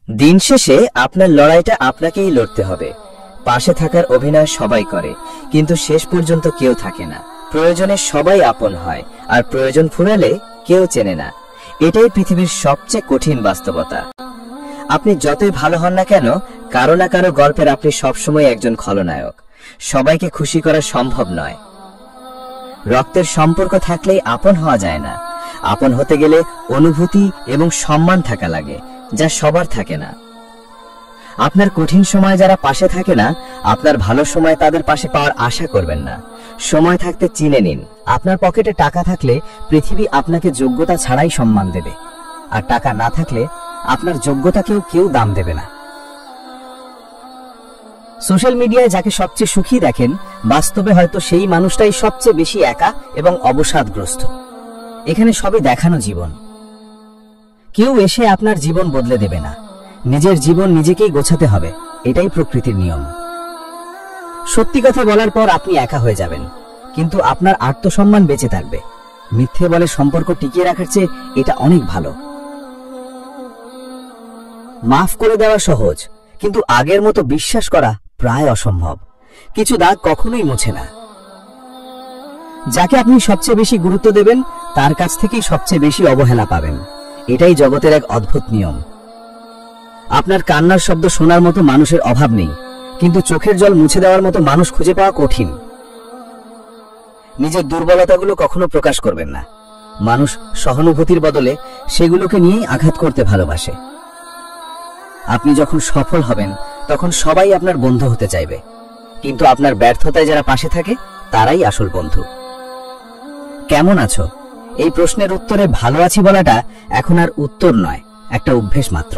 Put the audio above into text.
দিন শেষে আপনার লড়াইটা আপনাকেই লড়তে হবে। পাশে থাকার অভিনয় সবাই করে, কিন্তু শেষ পর্যন্ত কেউ থাকে না। প্রয়োজনে সবাই আপন হয়, আর প্রয়োজন ফুরালে কেউ চেনে না। এটাই পৃথিবীর সবচেয়ে কঠিন বাস্তবতা। আপনি যতই ভালো হন না কেন, কারো না কারো গল্পের আপনি সবসময় একজন খলনায়ক। সবাইকে খুশি করা সম্ভব নয়। রক্তের সম্পর্ক থাকলেই আপন হওয়া যায় না। আপন হতে গেলে অনুভূতি এবং সম্মান থাকা লাগে, যা সবার থাকে না। আপনার কঠিন সময় যারা পাশে থাকে না, আপনার ভালো সময় তাদের পাশে পাওয়ার আশা করবেন না। সময় থাকতে চিনে নিন। আপনার পকেটে টাকা থাকলে পৃথিবী আপনাকে যোগ্যতা ছাড়াই সম্মান দেবে, আর টাকা না থাকলে আপনার যোগ্যতাকেও কেউ দাম দেবে না। সোশ্যাল মিডিয়ায় যাকে সবচেয়ে সুখী দেখেন, বাস্তবে হয়তো সেই মানুষটাই সবচেয়ে বেশি একা এবং অবসাদগ্রস্ত। এখানে সবই দেখানো জীবন। কেউ এসে আপনার জীবন বদলে দেবে না। নিজের জীবন নিজেকেই গোছাতে হবে, এটাই প্রকৃতির নিয়ম। সত্যি কথা বলার পর আপনি একা হয়ে যাবেন, কিন্তু আপনার আত্মসম্মান বেঁচে থাকবে। মিথ্যে বলে সম্পর্ক টিকিয়ে রাখার চেয়ে এটা অনেক ভালো। মাফ করে দেওয়া সহজ, কিন্তু আগের মতো বিশ্বাস করা প্রায় অসম্ভব। কিছু দাগ কখনোই মুছে না। যাকে আপনি সবচেয়ে বেশি গুরুত্ব দেবেন, তার কাছ থেকেই সবচেয়ে বেশি অবহেলা পাবেন। এটাই জগতের এক অদ্ভুত নিয়ম। আপনার কান্নার শব্দ শোনার মতো মানুষের অভাব নেই, কিন্তু চোখের জল মুছে দেওয়ার মতো মানুষ খুঁজে পাওয়া কঠিন। নিজের দুর্বলতাগুলো কখনো প্রকাশ করবেন না। মানুষ সহানুভূতির বদলে সেগুলোকে নিয়েই আঘাত করতে ভালোবাসে। আপনি যখন সফল হবেন, তখন সবাই আপনার বন্ধু হতে চাইবে, কিন্তু আপনার ব্যর্থতায় যারা পাশে থাকে, তারাই আসল বন্ধু। কেমন আছো? এই প্রশ্নের উত্তরে ভালো আছি বলাটা এখন আর উত্তর নয়, একটা অভ্যেস মাত্র।